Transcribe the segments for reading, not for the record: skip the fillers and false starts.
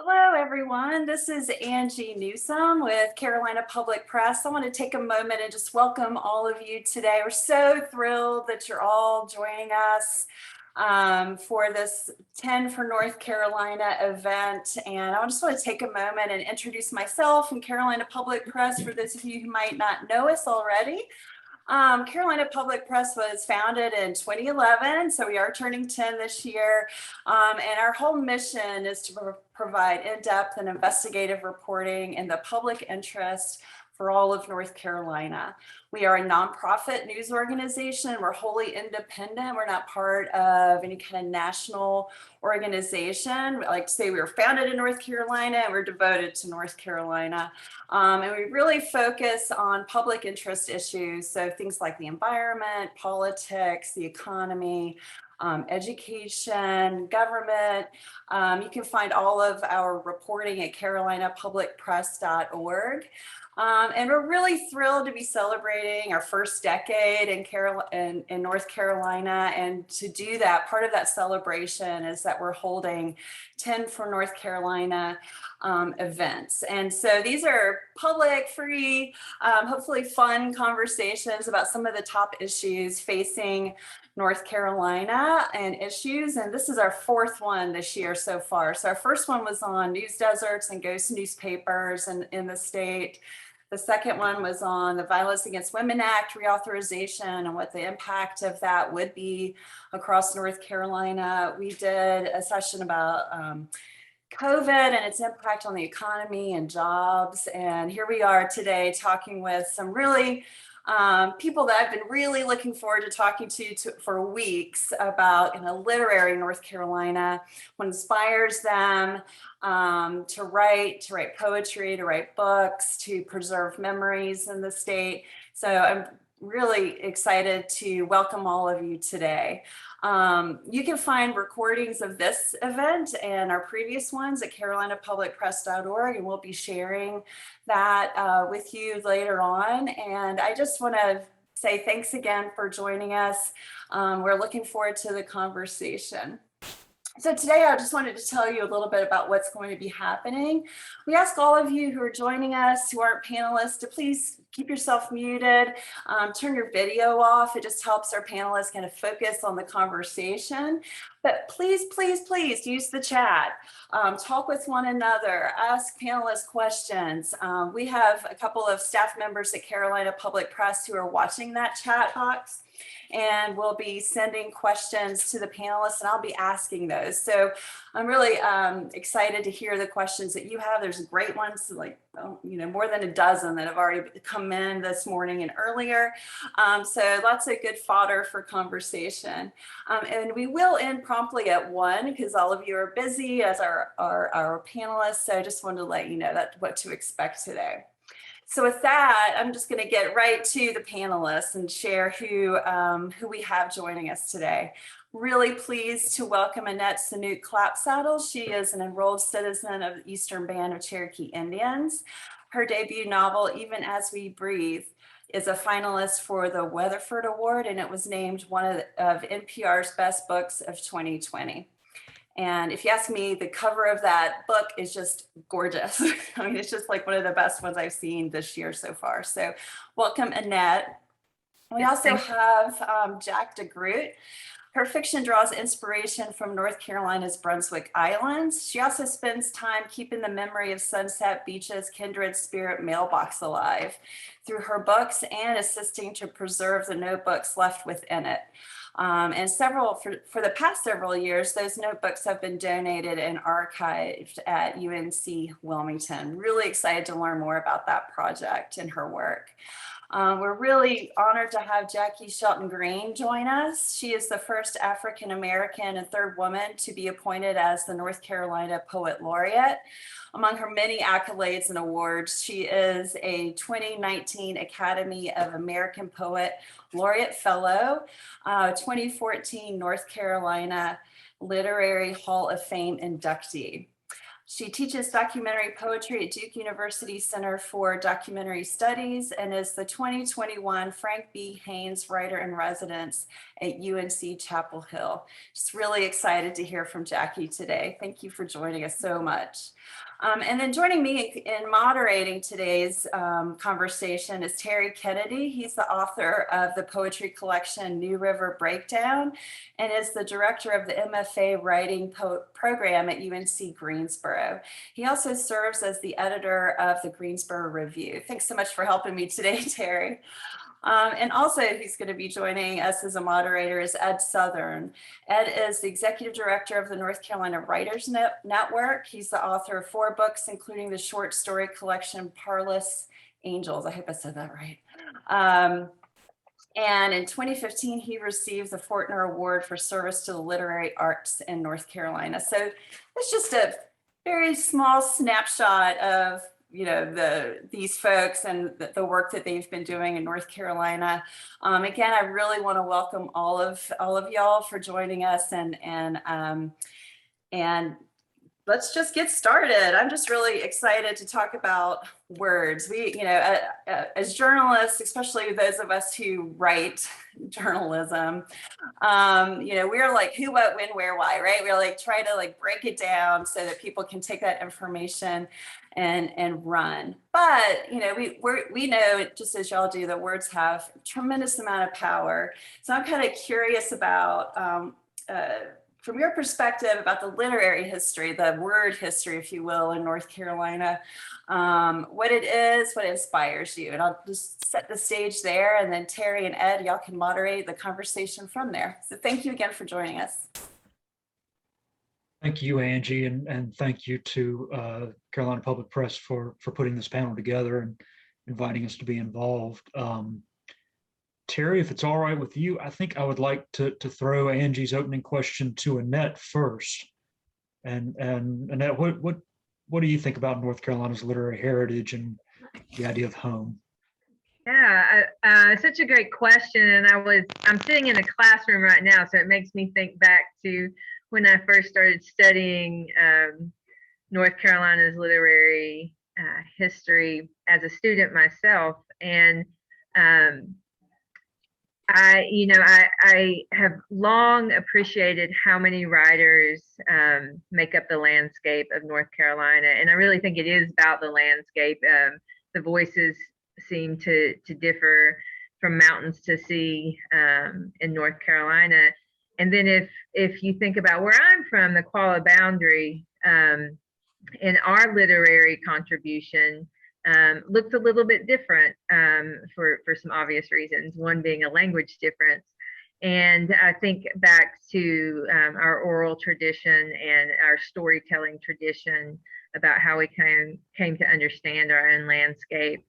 Hello, everyone. This is Angie Newsome with Carolina Public Press. I want to take a moment and just welcome all of you today. We're so thrilled that you're all joining us for this 10 for North Carolina event. And I just want to take a moment and introduce myself and Carolina Public Press for those of you who might not know us already. Carolina Public Press was founded in 2011, so we are turning 10 this year. And our whole mission is to provide in-depth and investigative reporting in the public interest for all of North Carolina. We are a nonprofit news organization. We're wholly independent. We're not part of any kind of national organization. I like to say we were founded in North Carolina and we're devoted to North Carolina. And we really focus on public interest issues. So things like the environment, politics, the economy, education, government. You can find all of our reporting at carolinapublicpress.org. And we're really thrilled to be celebrating our first decade in North Carolina. And to do that, part of that celebration is that we're holding 10 for North Carolina events. And so these are public, free, hopefully fun conversations about some of the top issues facing North Carolina and issues. And this is our fourth one this year so far. So our first one was on news deserts and ghost newspapers in the state. The second one was on the Violence Against Women Act reauthorization and what the impact of that would be across North Carolina. We did a session about COVID and its impact on the economy and jobs. And here we are today talking with some really people that I've been really looking forward to talking to for weeks about literary North Carolina, what inspires them to write poetry, to write books, to preserve memories in the state. So I'm really excited to welcome all of you today. You can find recordings of this event and our previous ones at carolinapublicpress.org, and we'll be sharing that with you later on. And I just want to say thanks again for joining us. We're looking forward to the conversation. So today I just wanted to tell you a little bit about what's going to be happening. We ask all of you who are joining us, who aren't panelists, to please keep yourself muted, turn your video off. It just helps our panelists kind of focus on the conversation. But please, please, please use the chat. Talk with one another, ask panelists questions. We have a couple of staff members at Carolina Public Press who are watching that chat box, and we'll be sending questions to the panelists, and I'll be asking those. So I'm really excited to hear the questions that you have. There's great ones, like more than a dozen that have already come in this morning and earlier. So lots of good fodder for conversation. And we will end promptly at 1 because all of you are busy as our panelists. So I just wanted to let you know what to expect today. So with that, I'm just going to get right to the panelists and share who we have joining us today. Really pleased to welcome Annette Saunooke Clapsaddle. She is an enrolled citizen of the Eastern Band of Cherokee Indians. Her debut novel, Even As We Breathe, is a finalist for the Weatherford Award, and it was named one of NPR's best books of 2020. And if you ask me, the cover of that book is just gorgeous. I mean, it's just like one of the best ones I've seen this year so far. So welcome, Annette. We also have deGroot. Her fiction draws inspiration from North Carolina's Brunswick Islands. She also spends time keeping the memory of Sunset Beach's Kindred Spirit Mailbox alive through her books and assisting to preserve the notebooks left within it. And for the past several years, those notebooks have been donated and archived at UNC Wilmington. Really excited to learn more about that project and her work. We're really honored to have Jaki Shelton Green join us. She is the first African-American and third woman to be appointed as the North Carolina Poet Laureate. Among her many accolades and awards, she is a 2019 Academy of American Poet Laureate Fellow, 2014 North Carolina Literary Hall of Fame inductee. She teaches documentary poetry at Duke University Center for Documentary Studies and is the 2021 Frank B. Haynes Writer in Residence at UNC Chapel Hill. Just really excited to hear from Jackie today. Thank you for joining us so much. And then joining me in moderating today's conversation is Terry Kennedy. He's the author of the poetry collection New River Breakdown and is the director of the MFA Writing Program at UNC Greensboro. He also serves as the editor of the Greensboro Review. Thanks so much for helping me today, Terry. And also who's going to be joining us as a moderator is Ed Southern. Ed is the executive director of the North Carolina Writers Network. He's the author of 4 books, including the short story collection Parlous Angels. I hope I said that right. And in 2015, he received the Fortner Award for service to the literary arts in North Carolina. So it's just a very small snapshot of these folks and the work that they've been doing in North Carolina. Again, I really want to welcome all of y'all for joining us, and let's just get started. I'm just really excited to talk about words. We, as journalists, especially those of us who write journalism, we're like who, what, when, where, why, right? We're like try to like break it down so that people can take that information and run. But we know, just as y'all do, that words have a tremendous amount of power. So I'm kind of curious about from your perspective about the literary history, the word history, if you will, in North Carolina, what it is, what inspires you. And I'll just set the stage there, and then Terry and Ed, y'all can moderate the conversation from there. So thank you again for joining us. Thank you, Angie, and thank you to Carolina Public Press for putting this panel together and inviting us to be involved. Terry, if it's all right with you, I think I would like to throw Angie's opening question to Annette first. And Annette, what do you think about North Carolina's literary heritage and the idea of home? Yeah, such a great question. And I'm sitting in a classroom right now, so it makes me think back to when I first started studying North Carolina's literary history as a student myself. And I have long appreciated how many writers make up the landscape of North Carolina. And I really think it is about the landscape. The voices seem to differ from mountains to sea in North Carolina. And then if you think about where I'm from, the Qualla Boundary, and our literary contribution looked a little bit different for some obvious reasons, one being a language difference. And I think back to our oral tradition and our storytelling tradition about how we came to understand our own landscape,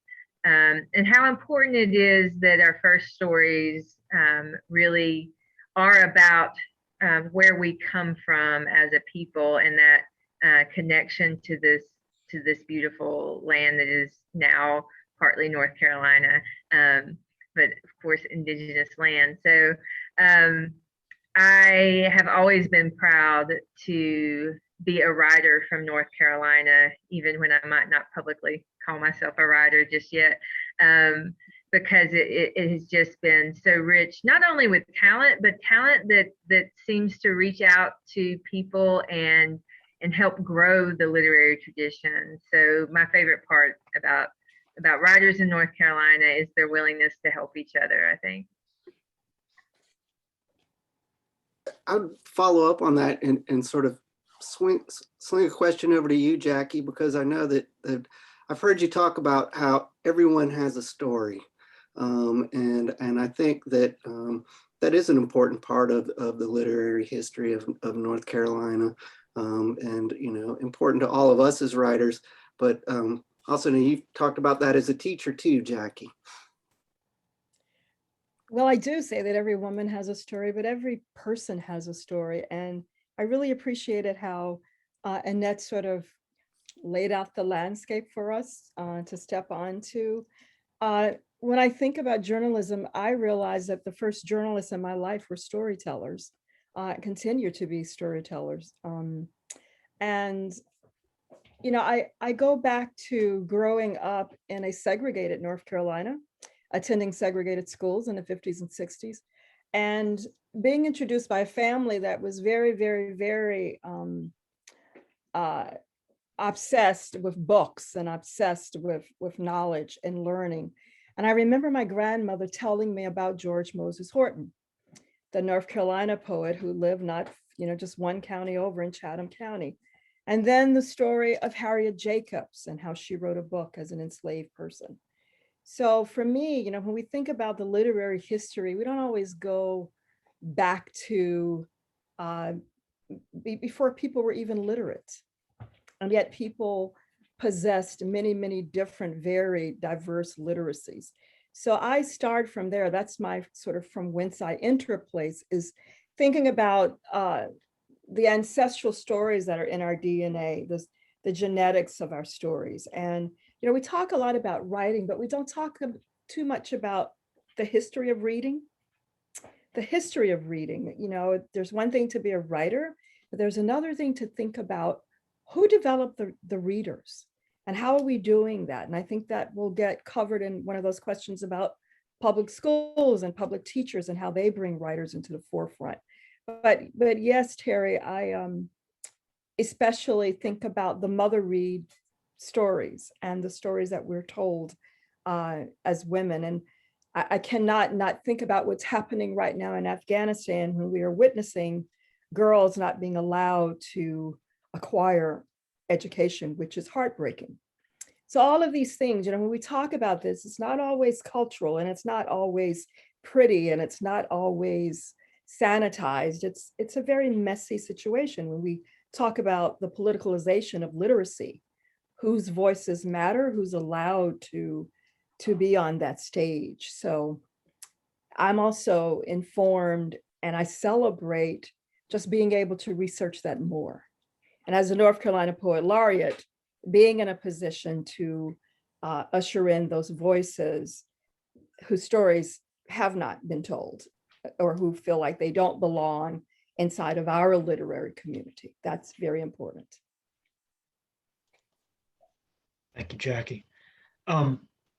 and how important it is that our first stories really are about where we come from as a people, and that connection to this beautiful land that is now partly North Carolina, but of course indigenous land. So I have always been proud to be a writer from North Carolina, even when I might not publicly call myself a writer just yet, because it has just been so rich, not only with talent, but talent that seems to reach out to people and help grow the literary tradition. So my favorite part about writers in North Carolina is their willingness to help each other, I think. I'll follow up on that and sort of sling a question over to you, Jackie, because I know that I've heard you talk about how everyone has a story. And I think that that is an important part of the literary history of North Carolina, and important to all of us as writers. But also, you talked about that as a teacher too, Jackie. Well, I do say that every woman has a story, but every person has a story. And I really appreciated how Annette sort of laid out the landscape for us to step onto. When I think about journalism, I realize that the first journalists in my life were storytellers, continue to be storytellers. And you know, I go back to growing up in a segregated North Carolina, attending segregated schools in the 50s and 60s, and being introduced by a family that was very, very, very uh, obsessed with books and obsessed with knowledge and learning. And I remember my grandmother telling me about George Moses Horton, the North Carolina poet who lived not, you know, just one county over in Chatham County. And then the story of Harriet Jacobs and how she wrote a book as an enslaved person. So for me, you know, when we think about the literary history, we don't always go back to before people were even literate. And yet people possessed many, many different, very diverse literacies. So I start from there. That's my sort of from whence I enter a place, is thinking about the ancestral stories that are in our DNA, the genetics of our stories. And, you know, we talk a lot about writing, but we don't talk too much about the history of reading. The history of reading, you know, there's one thing to be a writer, but there's another thing to think about who developed the readers and how are we doing that? And I think that will get covered in one of those questions about public schools and public teachers and how they bring writers into the forefront. But yes, Terry, I especially think about the mother read stories and the stories that we're told as women. And I cannot not think about what's happening right now in Afghanistan, when we are witnessing girls not being allowed to acquire education, which is heartbreaking. So all of these things, you know, when we talk about this, it's not always cultural and it's not always pretty and it's not always sanitized. It's a very messy situation when we talk about the politicalization of literacy, whose voices matter, who's allowed to be on that stage. So I'm also informed and I celebrate just being able to research that more. And as a North Carolina Poet Laureate, being in a position to usher in those voices whose stories have not been told or who feel like they don't belong inside of our literary community. That's very important. Thank you, Jackie.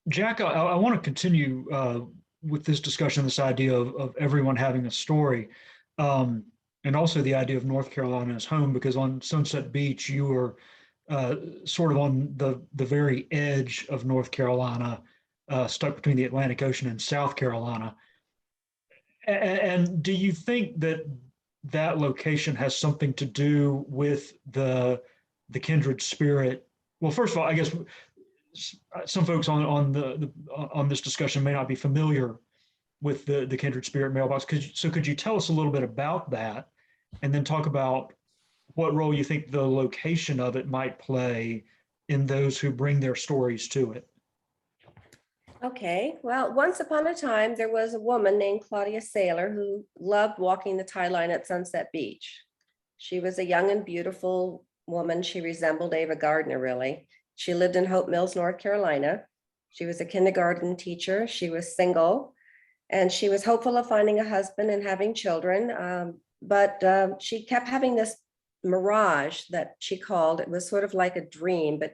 Jack, I want to continue with this discussion, this idea of everyone having a story, and also the idea of North Carolina as home, because on Sunset Beach, you were sort of on the very edge of North Carolina, stuck between the Atlantic Ocean and South Carolina. And do you think that that location has something to do with the Kindred Spirit? Well, first of all, I guess some folks on this discussion may not be familiar with the Kindred Spirit Mailbox. Could you tell us a little bit about that, and then talk about what role you think the location of it might play in those who bring their stories to it? Okay, well, once upon a time, there was a woman named Claudia Saylor who loved walking the tide line at Sunset Beach. She was a young and beautiful woman. She resembled Ava Gardner, really. She lived in Hope Mills, North Carolina. She was a kindergarten teacher. She was single, and she was hopeful of finding a husband and having children. But she kept having this mirage that she called, it was sort of like a dream, but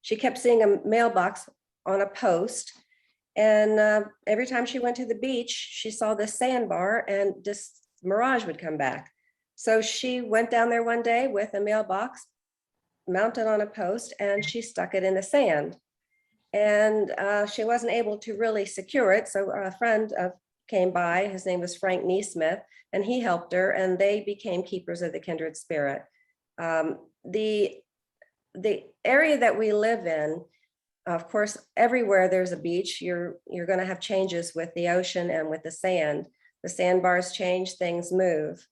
she kept seeing a mailbox on a post. And every time she went to the beach, she saw this sandbar and this mirage would come back. So she went down there one day with a mailbox mounted on a post and she stuck it in the sand. And she wasn't able to really secure it. So a friend came by, his name was Frank Neesmith, and he helped her and they became keepers of the Kindred Spirit. The area that we live in, of course, everywhere there's a beach, you're going to have changes with the ocean and with the sand. The sandbars change, things move.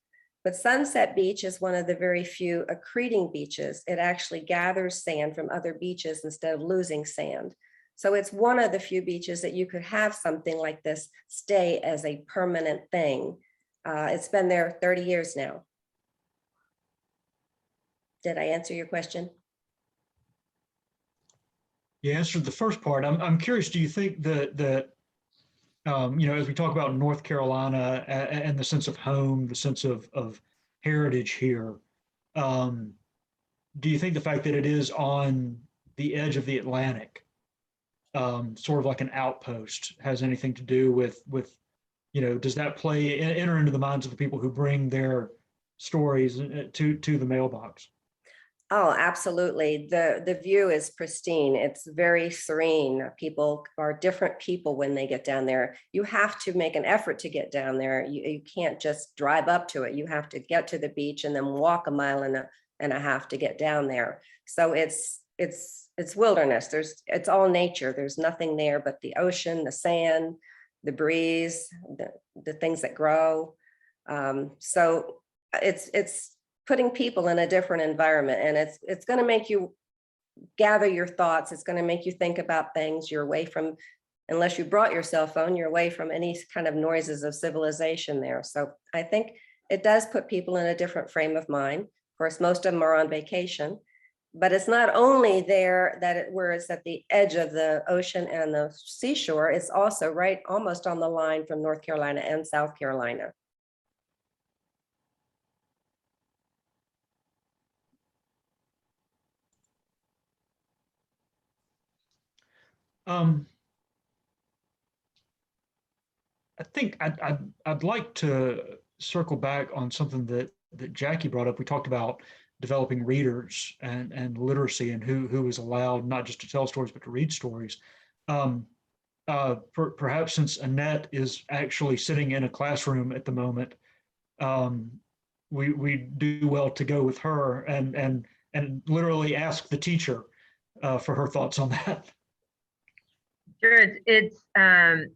But Sunset Beach is one of the very few accreting beaches. It actually gathers sand from other beaches instead of losing sand. So it's one of the few beaches that you could have something like this stay as a permanent thing. It's been there 30 years now. Did I answer your question? You answered the first part. I'm curious, do you think that you know, as we talk about North Carolina and the sense of home, the sense of heritage here, do you think the fact that it is on the edge of the Atlantic, sort of like an outpost, has anything to do with, does that enter into the minds of the people who bring their stories to the mailbox? Oh, absolutely. The view is pristine. It's very serene. People are different people when they get down there. You have to make an effort to get down there. You can't just drive up to it. You have to get to the beach and then walk a mile and a half to get down there. So it's wilderness. It's all nature. There's nothing there but the ocean, the sand, the breeze, the things that grow. So it's putting people in a different environment, and it's going to make you gather your thoughts. It's going to make you think about things. You're away from, unless you brought your cell phone, you're away from any kind of noises of civilization there. So I think it does put people in a different frame of mind. Of course, most of them are on vacation, but it's not only there where it's at the edge of the ocean and the seashore, it's also right almost on the line from North Carolina and South Carolina. I think I'd like to circle back on something that Jackie brought up. We talked about developing readers and literacy, and who is allowed not just to tell stories but to read stories. Perhaps since Annette is actually sitting in a classroom at the moment, we do well to go with her and literally ask the teacher for her thoughts on that. Sure, it's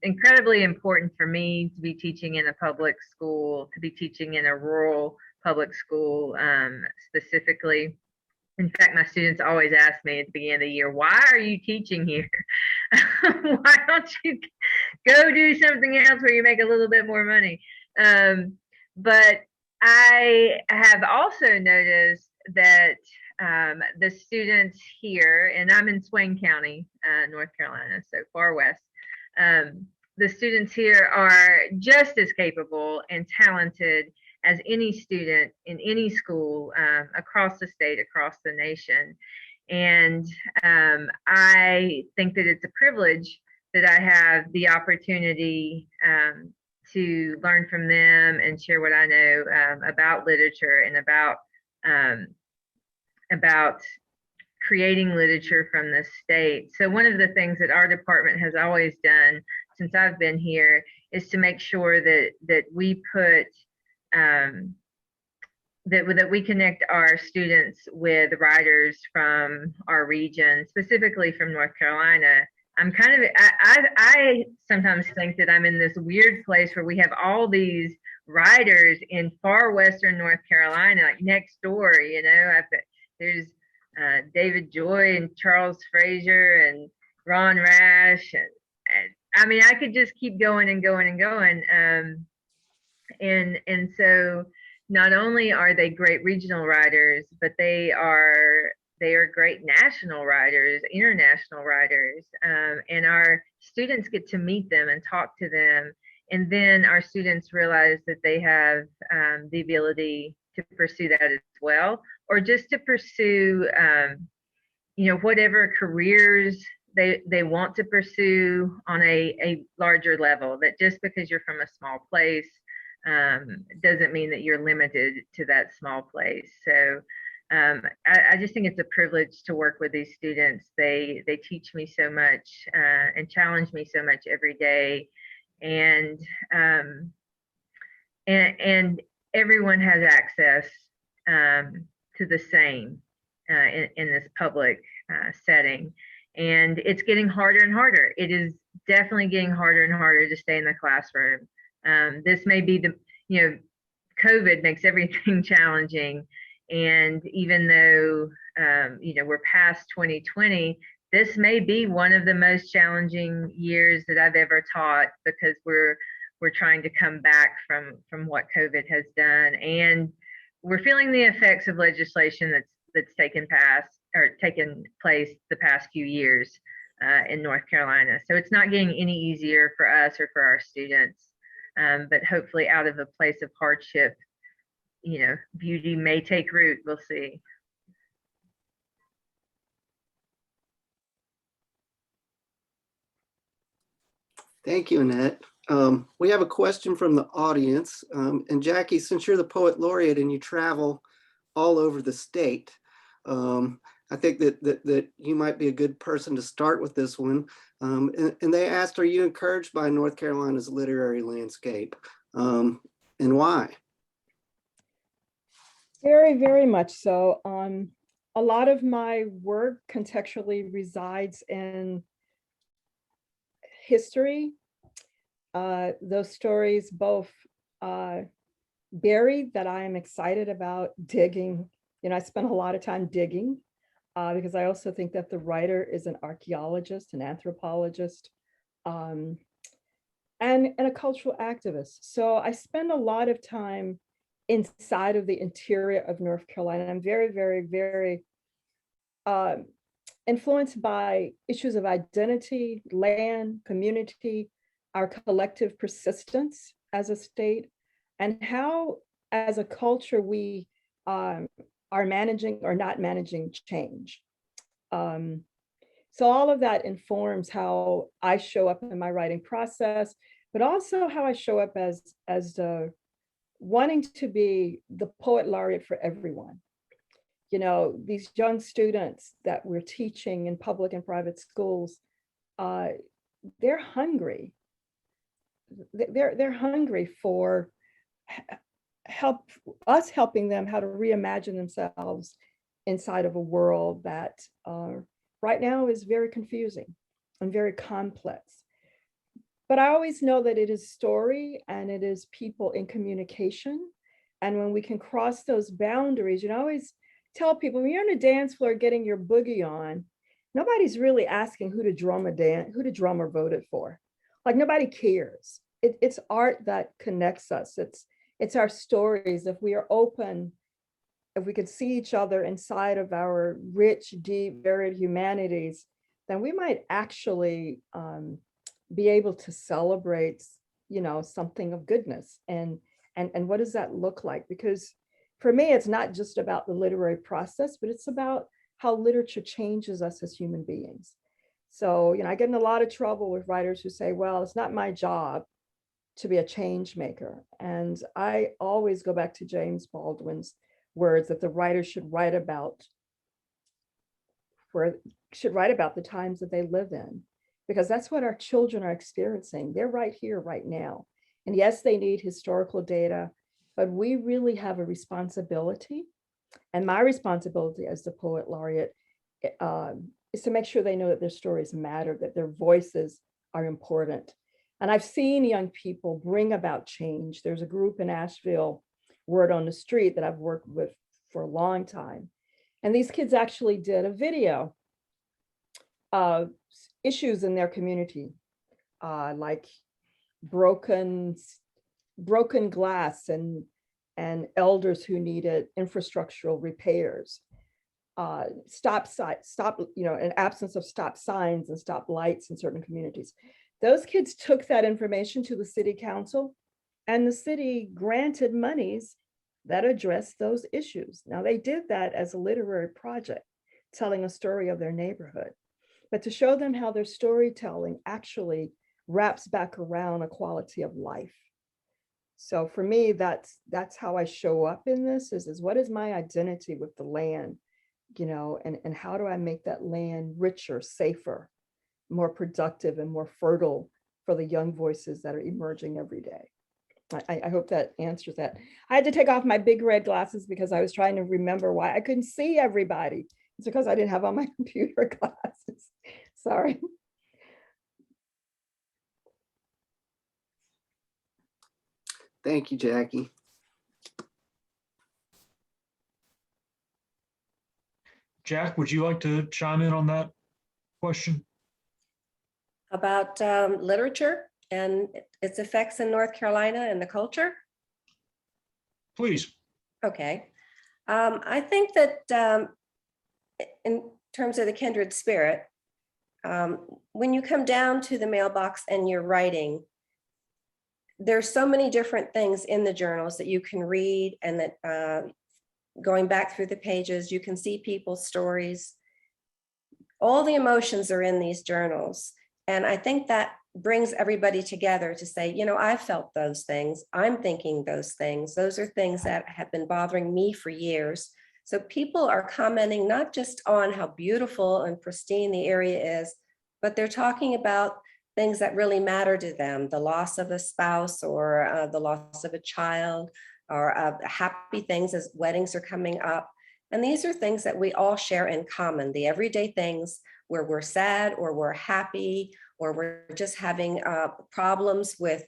incredibly important for me to be teaching in a public school, to be teaching in a rural public school specifically. In fact, my students always ask me at the beginning of the year, why are you teaching here? Why don't you go do something else where you make a little bit more money? But I have also noticed that the students here, and I'm in Swain County, North Carolina, so far west, the students here are just as capable and talented as any student in any school across the state, across the nation. And I think that it's a privilege that I have the opportunity to learn from them and share what I know about literature and about creating literature from the state. So one of the things that our department has always done since I've been here is to make sure that we put that we connect our students with writers from our region, specifically from North Carolina. I sometimes think that I'm in this weird place where we have all these writers in far western North Carolina, like next door, there's David Joy and Charles Frazier and Ron Rash. And I mean, I could just keep going and going and going. And so not only are they great regional writers, but they are great national writers, international writers. And our students get to meet them and talk to them. And then our students realize that they have the ability to pursue that as well, or just to pursue, whatever careers they want to pursue on a larger level. That just because you're from a small place doesn't mean that you're limited to that small place. So I just think it's a privilege to work with these students. They teach me so much and challenge me so much every day, and everyone has access to the same in this public setting. And it's getting harder and harder. It is definitely getting harder and harder to stay in the classroom. This may be COVID makes everything challenging. And even though, we're past 2020, this may be one of the most challenging years that I've ever taught, because we're trying to come back from what COVID has done. And we're feeling the effects of legislation that's taken place the past few years in North Carolina. So it's not getting any easier for us or for our students. But hopefully out of a place of hardship, beauty may take root. We'll see. Thank you, Annette. We have a question from the audience. And Jackie, since you're the poet laureate and you travel all over the state, I think that you might be a good person to start with this one. And they asked, are you encouraged by North Carolina's literary landscape? And why? Very, very much so. A lot of my work contextually resides in history. Those stories both buried that I am excited about digging. You know, I spent a lot of time digging because I also think that the writer is an archaeologist, an anthropologist, and a cultural activist. So I spend a lot of time inside of the interior of North Carolina. I'm very, very, very influenced by issues of identity, land, community, our collective persistence as a state, and how, as a culture, we are managing or not managing change. So all of that informs how I show up in my writing process, but also how I show up as wanting to be the poet laureate for everyone. You know, these young students that we're teaching in public and private schools, they're hungry. They're hungry for helping them how to reimagine themselves inside of a world that right now is very confusing and very complex. But I always know that it is story and it is people in communication. And when we can cross those boundaries, you know, I always tell people, when you're on a dance floor getting your boogie on, nobody's really asking who to drum or voted for. Like, nobody cares. It's art that connects us. It's our stories. If we are open, if we could see each other inside of our rich, deep, varied humanities, then we might actually be able to celebrate, you know, something of goodness. And what does that look like? Because for me, it's not just about the literary process, but it's about how literature changes us as human beings. So, you know, I get in a lot of trouble with writers who say, well, it's not my job to be a change maker. And I always go back to James Baldwin's words that the writer should write about the times that they live in, because that's what our children are experiencing. They're right here, right now. And yes, they need historical data, but we really have a responsibility. And my responsibility as the poet laureate is to make sure they know that their stories matter, that their voices are important. And I've seen young people bring about change. There's a group in Asheville, Word on the Street, that I've worked with for a long time. And these kids actually did a video of issues in their community, like broken glass and elders who needed infrastructural repairs, an absence of stop signs and stop lights in certain communities. Those kids took that information to the city council, and the city granted monies that addressed those issues. Now, they did that as a literary project, telling a story of their neighborhood, but to show them how their storytelling actually wraps back around a quality of life. So for me, that's how I show up in this, is what is my identity with the land, you know, and how do I make that land richer, safer, more productive, and more fertile for the young voices that are emerging every day. I hope that answers that. I had to take off my big red glasses because I was trying to remember why I couldn't see everybody. It's because I didn't have on my computer glasses. Sorry. Thank you, Jackie. Jack, would you like to chime in on that question? About literature and its effects in North Carolina and the culture? Please. Okay. I think that in terms of the Kindred Spirit, when you come down to the mailbox and you're writing, there's so many different things in the journals that you can read, and that going back through the pages, you can see people's stories. All the emotions are in these journals. And I think that brings everybody together to say, you know, I felt those things. I'm thinking those things. Those are things that have been bothering me for years. So people are commenting not just on how beautiful and pristine the area is, but they're talking about things that really matter to them, the loss of a spouse or the loss of a child, or happy things as weddings are coming up. And these are things that we all share in common, the everyday things where we're sad or we're happy, or we're just having problems with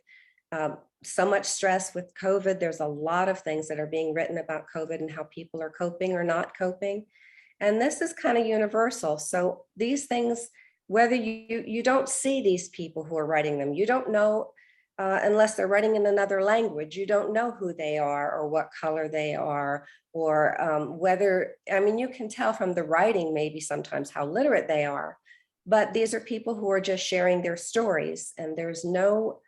so much stress with COVID. There's a lot of things that are being written about COVID and how people are coping or not coping. And this is kind of universal. So these things, whether you don't see these people who are writing them, you don't know, unless they're writing in another language, you don't know who they are or what color they are, or whether, I mean, you can tell from the writing maybe sometimes how literate they are, but these are people who are just sharing their stories, and there's no,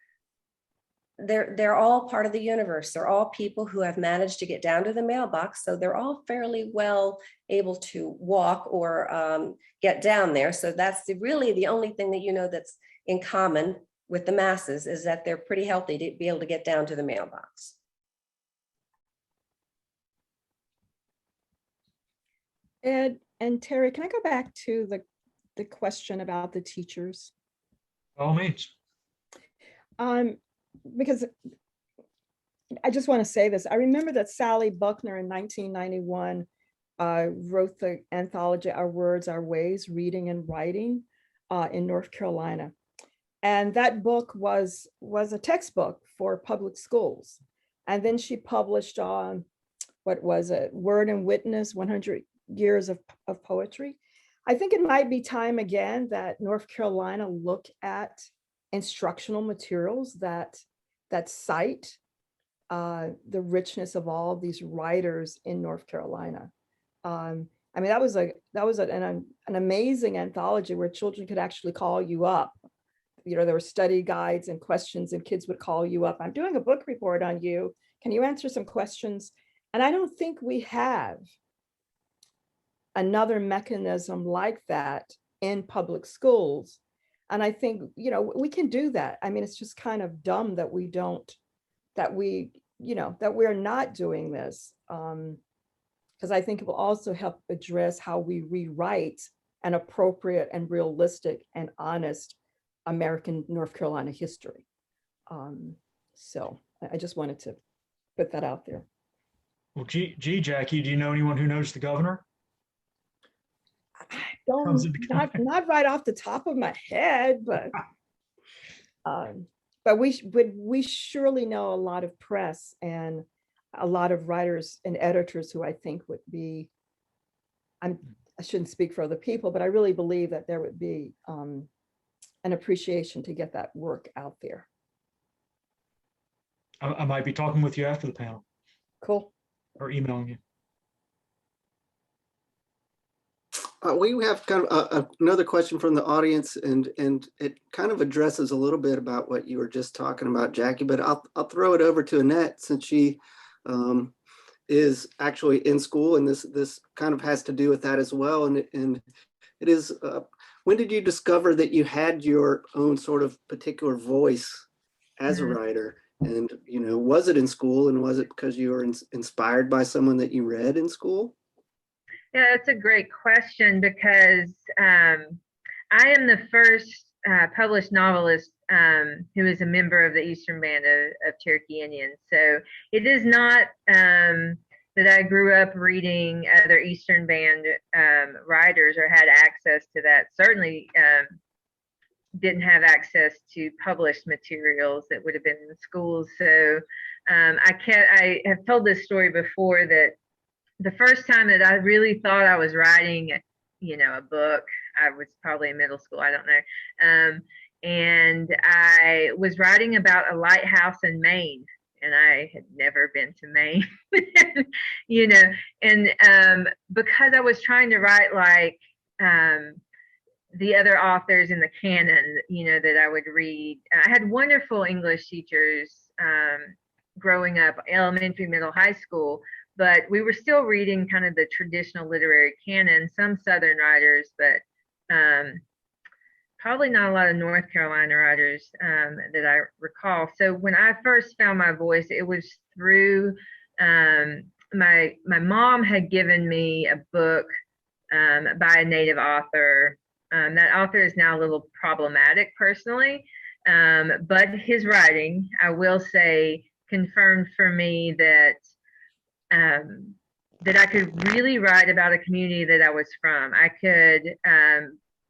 they're all part of the universe. They're all people who have managed to get down to the mailbox. So they're all fairly well able to walk or get down there. So that's really the only thing that you know that's in common with the masses, is that they're pretty healthy to be able to get down to the mailbox. Ed and Terry, can I go back to the question about the teachers? By all means. Because I just want to say this. I remember that Sally Buckner in 1991 wrote the anthology, Our Words, Our Ways, Reading and Writing in North Carolina. And that book was a textbook for public schools. And then she published on, what was it, Word and Witness, 100 Years of Poetry. I think it might be time again that North Carolina look at instructional materials that cite the richness of all of these writers in North Carolina. I mean, that was an amazing anthology where children could actually call you up. You know, there were study guides and questions, and kids would call you up. I'm doing a book report on you. Can you answer some questions? And I don't think we have another mechanism like that in public schools. And I think, you know, we can do that. I mean, it's just kind of dumb that we're not doing this. Because I think it will also help address how we rewrite an appropriate and realistic and honest American North Carolina history. So I just wanted to put that out there. Well, Jackie, do you know anyone who knows the governor? Not right off the top of my head, but we surely know a lot of press and a lot of writers and editors who I think would be, I shouldn't speak for other people, but I really believe that there would be an appreciation to get that work out there. I might be talking with you after the panel. Cool. Or emailing you. We have kind of another question from the audience, and it kind of addresses a little bit about what you were just talking about, Jackie, but I'll throw it over to Annette, since she is actually in school, and this kind of has to do with that as well. And it is, when did you discover that you had your own sort of particular voice as a writer? And, you know, was it in school, and was it because you were inspired by someone that you read in school? Yeah, that's a great question, because I am the first published novelist who is a member of the Eastern Band of Cherokee Indians. So it is not that I grew up reading other Eastern Band writers or had access to that. Certainly didn't have access to published materials that would have been in schools. So I have told this story before, that the first time that I really thought I was writing, you know, a book, I was probably in middle school, I don't know. And I was writing about a lighthouse in Maine, and I had never been to Maine, you know, and because I was trying to write like the other authors in the canon, you know, that I would read. I had wonderful English teachers growing up, elementary, middle, high school, but we were still reading kind of the traditional literary canon, some Southern writers, but probably not a lot of North Carolina writers that I recall. So when I first found my voice, it was through my mom had given me a book by a Native author. That author is now a little problematic personally, but his writing, I will say, confirmed for me that that I could really write about a community that I was from. I could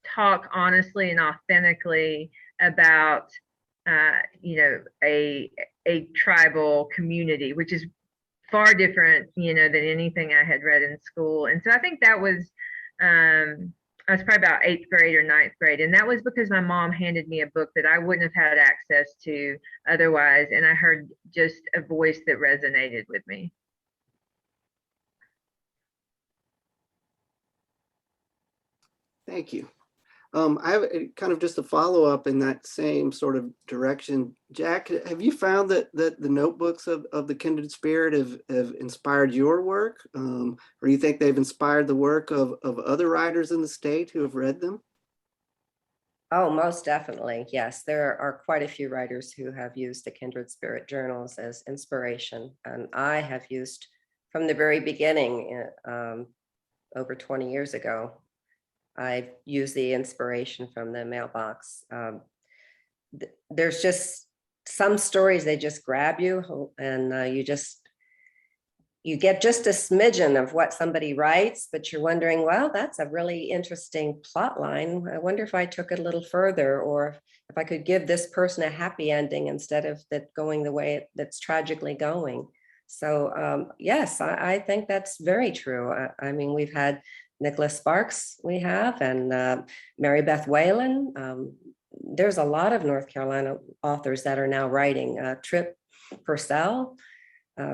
talk honestly and authentically about a tribal community, which is far different, than anything I had read in school. And so I think that was I was probably about 8th grade or 9th grade. And that was because my mom handed me a book that I wouldn't have had access to otherwise. And I heard just a voice that resonated with me. Thank you. I have kind of just a follow up in that same sort of direction. Jack, have you found that the notebooks of the Kindred Spirit have inspired your work? Or do you think they've inspired the work of other writers in the state who have read them? Oh, most definitely. Yes, there are quite a few writers who have used the Kindred Spirit journals as inspiration. And I have used from the very beginning, over 20 years ago. I've used the inspiration from the Mailbox. There's just some stories, they just grab you, and you get just a smidgen of what somebody writes, but you're wondering, well, that's a really interesting plot line. I wonder if I took it a little further, or if I could give this person a happy ending instead of that going the way that's tragically going. So yes, I think that's very true. I mean, we've had Nicholas Sparks, and Mary Beth Whalen. There's a lot of North Carolina authors that are now writing. Trip Purcell.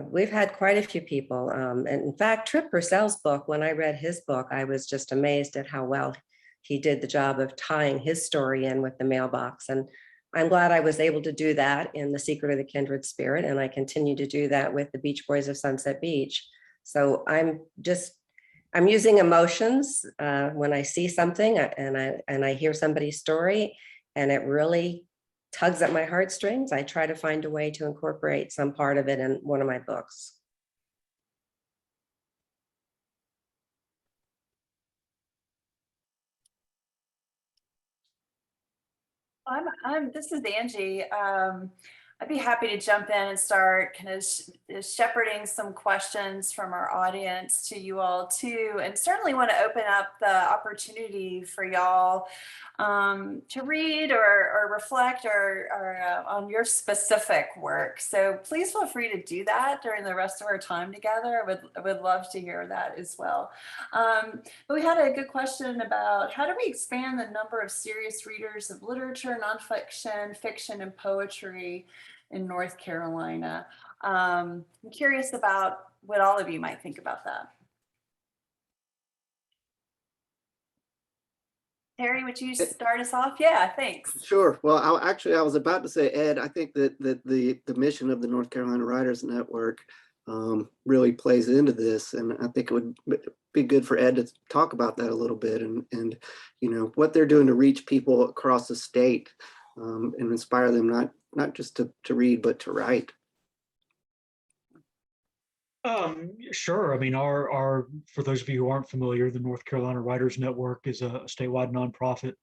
We've had quite a few people. And in fact, Trip Purcell's book, when I read his book, I was just amazed at how well he did the job of tying his story in with the Mailbox. And I'm glad I was able to do that in The Secret of the Kindred Spirit. And I continue to do that with the Beach Boys of Sunset Beach. So I'm using emotions when I see something and I hear somebody's story and it really tugs at my heartstrings. I try to find a way to incorporate some part of it in one of my books. This is Angie. I'd be happy to jump in and start kind of shepherding some questions from our audience to you all too, and certainly want to open up the opportunity for y'all to read or reflect or on your specific work. So please feel free to do that during the rest of our time together. I would love to hear that as well. But we had a good question about how do we expand the number of serious readers of literature, nonfiction, fiction, and poetry in North Carolina. I'm curious about what all of you might think about that. Terry, would you start us off? Yeah, thanks. Sure. Well, I was about to say, Ed, I think that the mission of the North Carolina Writers Network really plays into this, and I think it would be good for Ed to talk about that a little bit, and what they're doing to reach people across the state and inspire them not just to read but to write. Sure. I mean, our for those of you who aren't familiar, the North Carolina Writers Network is a statewide nonprofit.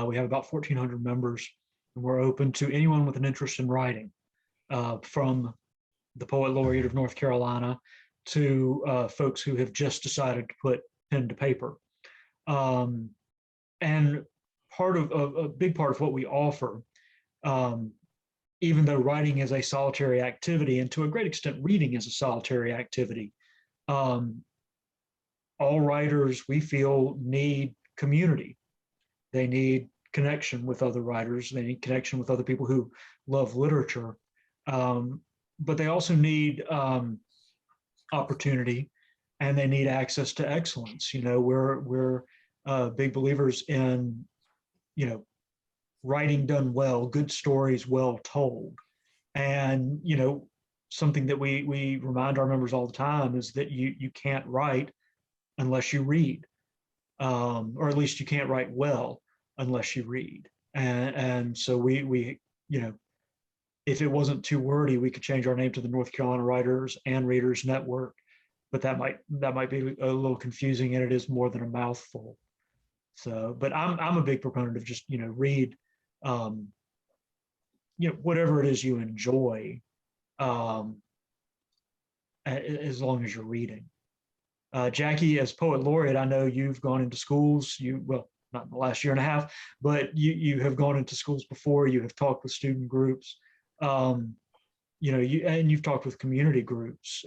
We have about 1,400 members, and we're open to anyone with an interest in writing, from the Poet Laureate of North Carolina to folks who have just decided to put pen to paper. And a big part of what we offer, even though writing is a solitary activity, and to a great extent reading is a solitary activity, all writers, we feel, need community. They need connection with other writers. They need connection with other people who love literature. But they also need opportunity, and they need access to excellence. We're big believers in, writing done well, good stories well told. And, something that we remind our members all the time is that you can't write unless you read, or at least you can't write well unless you read. And so we, you know, if it wasn't too wordy, we could change our name to the North Carolina Writers and Readers Network, but that might be a little confusing, and it is more than a mouthful. So, but I'm a big proponent of just, you know, read, you know, whatever it is you enjoy, as long as you're reading. Jackie, as poet laureate, I know you've gone into schools. Well, not in the last year and a half, but you have gone into schools before. You have talked with student groups. You know, you've talked with community groups.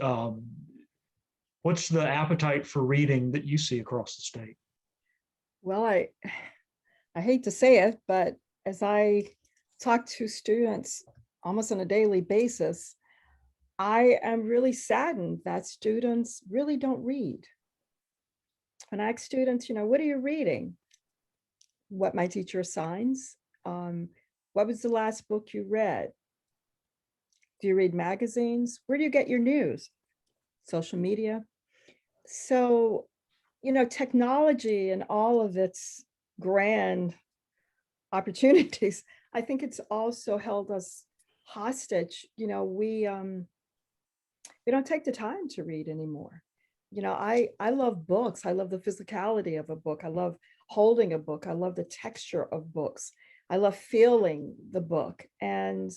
What's the appetite for reading that you see across the state? Well, I hate to say it, but as I talk to students almost on a daily basis, I am really saddened that students really don't read. When I ask students, you know, what are you reading? What my teacher assigns. What was the last book you read? Do you read magazines? Where do you get your news? Social media. So, you know, technology and all of its grand opportunities, I think it's also held us hostage. You know, we don't take the time to read anymore. You know, I love books. I love the physicality of a book. I love holding a book. I love the texture of books. I love feeling the book. And,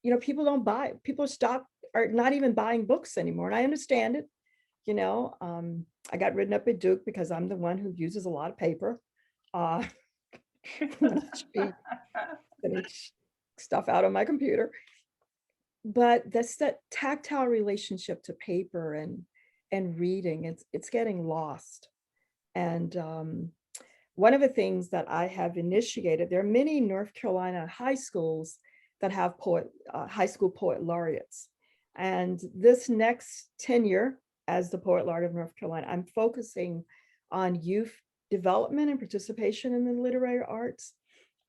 you know, people are not even buying books anymore. And I understand it. You know, I got written up at Duke because I'm the one who uses a lot of paper. Stuff out on my computer. But that's that tactile relationship to paper and reading. It's getting lost. And one of the things that I have initiated, there are many North Carolina high schools that have high school poet laureates. And this next tenure as the Poet Laureate of North Carolina, I'm focusing on youth development and participation in the literary arts,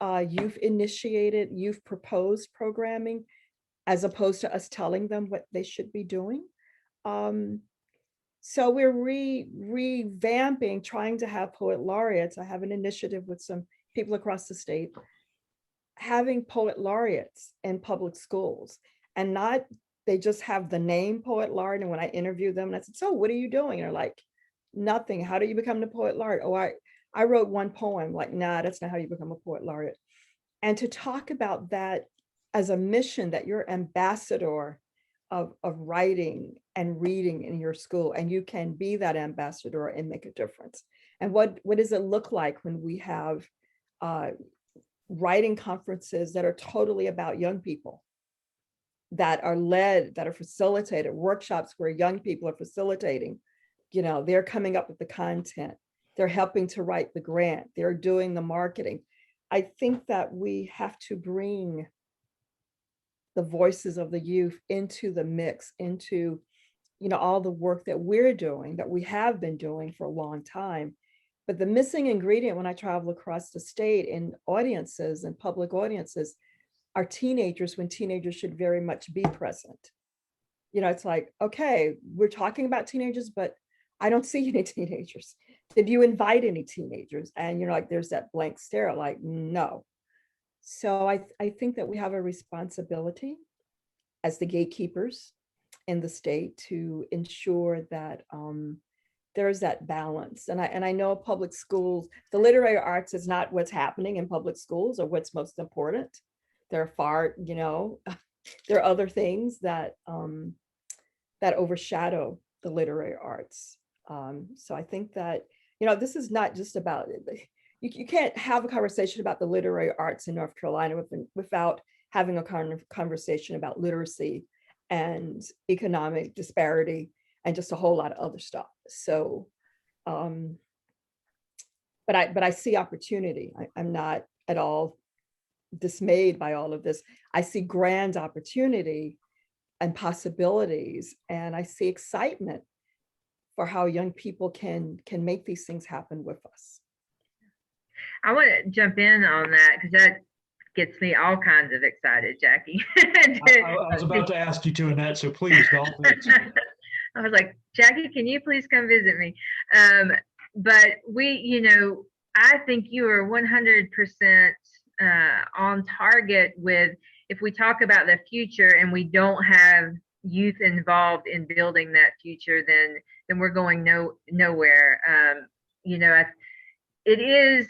youth initiated, youth proposed programming, as opposed to us telling them what they should be doing. So we're revamping, trying to have poet laureates. I have an initiative with some people across the state, having poet laureates in public schools, and not, they just have the name poet laureate. And when I interview them, and I said, so what are you doing? And they're like, nothing. How do you become the poet laureate? Oh, I wrote one poem. Like, nah, that's not how you become a poet laureate. And to talk about that as a mission, that you're ambassador of writing and reading in your school, and you can be that ambassador and make a difference. And what does it look like when we have writing conferences that are totally about young people, that are led, that are facilitated, workshops where young people are facilitating, you know, they're coming up with the content, they're helping to write the grant, they're doing the marketing. I think that we have to bring the voices of the youth into the mix, into, you know, all the work that we're doing, that we have been doing for a long time. But the missing ingredient when I travel across the state in audiences and public audiences are teenagers, when teenagers should very much be present. You know, it's like, okay, we're talking about teenagers, but I don't see any teenagers. Did you invite any teenagers? And, you know, like there's that blank stare, like, no. So I think that we have a responsibility as the gatekeepers in the state to ensure that there's that balance. And I know public schools, the literary arts is not what's happening in public schools or what's most important. There are far, you know, there are other things that that overshadow the literary arts. So I think that, you know, this is not just about, you can't have a conversation about the literary arts in North Carolina without having a conversation about literacy and economic disparity and just a whole lot of other stuff. So, but I see opportunity. I'm not at all dismayed by all of this. I see grand opportunity and possibilities, and I see excitement for how young people can make these things happen with us. I want to jump in on that because that gets me all kinds of excited, Jackie. I was about to ask you to, Annette, so please don't. I was like, Jackie, can you please come visit me? But we, you know, I think you are 100% on target with, if we talk about the future and we don't have youth involved in building that future, then we're going nowhere. You know, it is,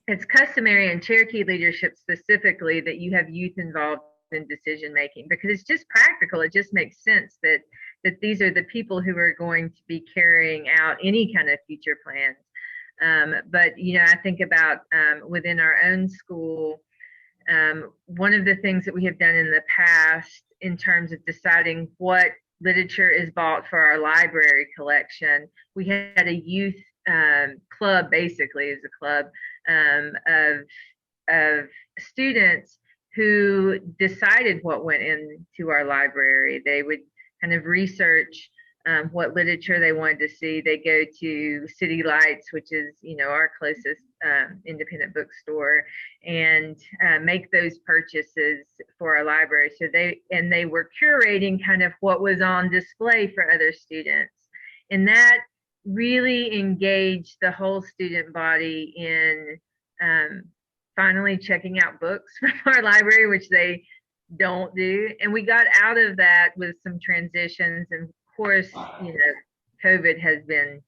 it's customary in Cherokee leadership specifically that you have youth involved in decision making, because it's just practical. It just makes sense that these are the people who are going to be carrying out any kind of future plans. But you know, I think about within our own school, one of the things that we have done in the past in terms of deciding what literature is bought for our library collection, we had a youth club, basically is a club of students who decided what went into our library. They would kind of research what literature they wanted to see. They go to City Lights, which is, you know, our closest independent bookstore, and make those purchases for our library. So they were curating kind of what was on display for other students, and that really engaged the whole student body in finally checking out books from our library, which they don't do. And we got out of that with some transitions. And of course, you know, COVID has been,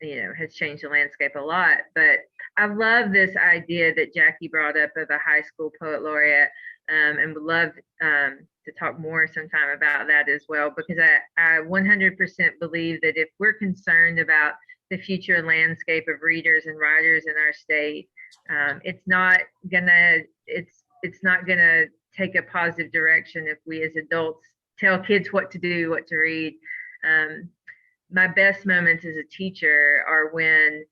you know, has changed the landscape a lot. But I love this idea that Jackie brought up of a high school poet laureate, and would love to talk more sometime about that as well, because I 100% believe that if we're concerned about the future landscape of readers and writers in our state, it's not gonna take a positive direction if we as adults tell kids what to do, what to read. My best moments as a teacher are when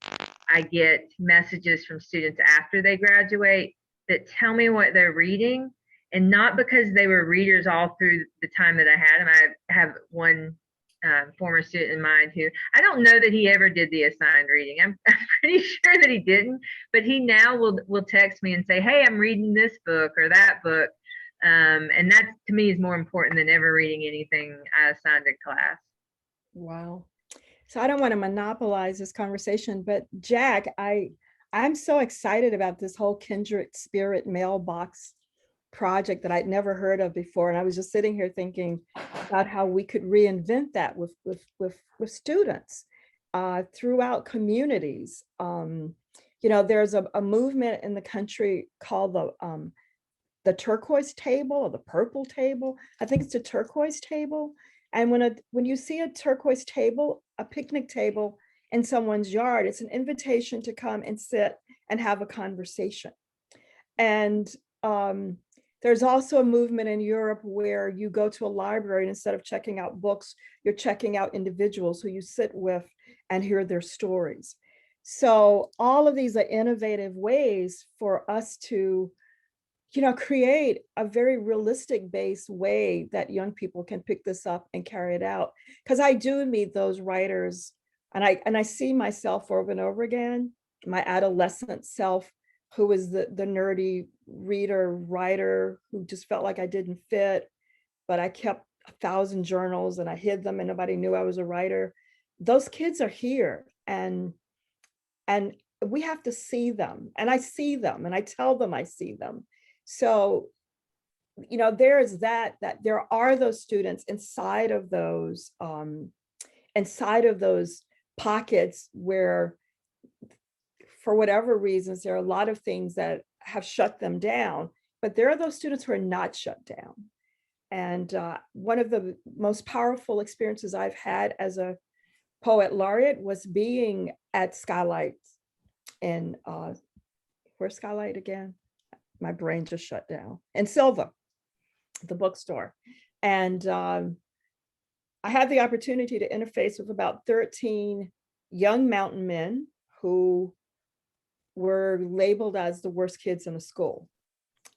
I get messages from students after they graduate that tell me what they're reading, and not because they were readers all through the time that I had them. I have one former student in mind who, I don't know that he ever did the assigned reading. I'm pretty sure that he didn't, but he now will text me and say, hey, I'm reading this book or that book. And that to me is more important than ever reading anything I assigned in class. Wow. So I don't want to monopolize this conversation, but Jack, I'm so excited about this whole Kindred Spirit Mailbox project that I'd never heard of before. And I was just sitting here thinking about how we could reinvent that with students throughout communities. You know, there's a movement in the country called the turquoise table or the purple table. I think it's a turquoise table. And when you see a turquoise table, a picnic table in someone's yard, it's an invitation to come and sit and have a conversation. And there's also a movement in Europe where you go to a library and instead of checking out books, you're checking out individuals who you sit with and hear their stories. So all of these are innovative ways for us to, you know, create a very realistic based way that young people can pick this up and carry it out. Because I do meet those writers, and I see myself over and over again, my adolescent self, who was the nerdy reader, writer, who just felt like I didn't fit, but I kept 1,000 journals and I hid them and nobody knew I was a writer. Those kids are here, and we have to see them, and I see them, and I tell them I see them. So, you know, there is that there are those students inside of those pockets where, for whatever reasons, there are a lot of things that have shut them down, but there are those students who are not shut down. And one of the most powerful experiences I've had as a poet laureate was being at Skylight in, where's Skylight again? My brain just shut down. In Silva, the bookstore. And I had the opportunity to interface with about 13 young mountain men who were labeled as the worst kids in the school,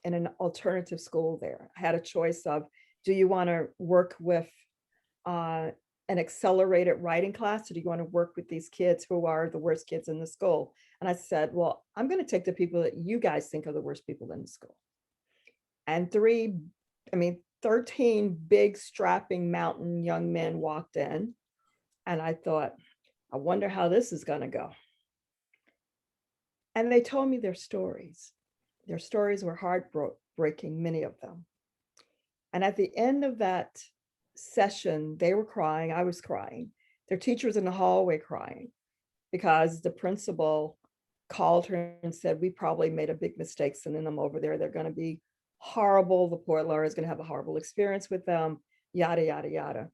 in an alternative school there. I had a choice of, do you want to work with an accelerated writing class, or do you want to work with these kids who are the worst kids in the school? And I said, well, I'm going to take the people that you guys think are the worst people in the school. And 13 big strapping mountain young men walked in. And I thought, I wonder how this is going to go. And they told me their stories. Their stories were heartbreaking, many of them. And at the end of that session, they were crying. I was crying. Their teacher was in the hallway crying because the principal called her and said, we probably made a big mistake sending them over there. They're going to be horrible. The poor Laura is going to have a horrible experience with them, yada, yada, yada.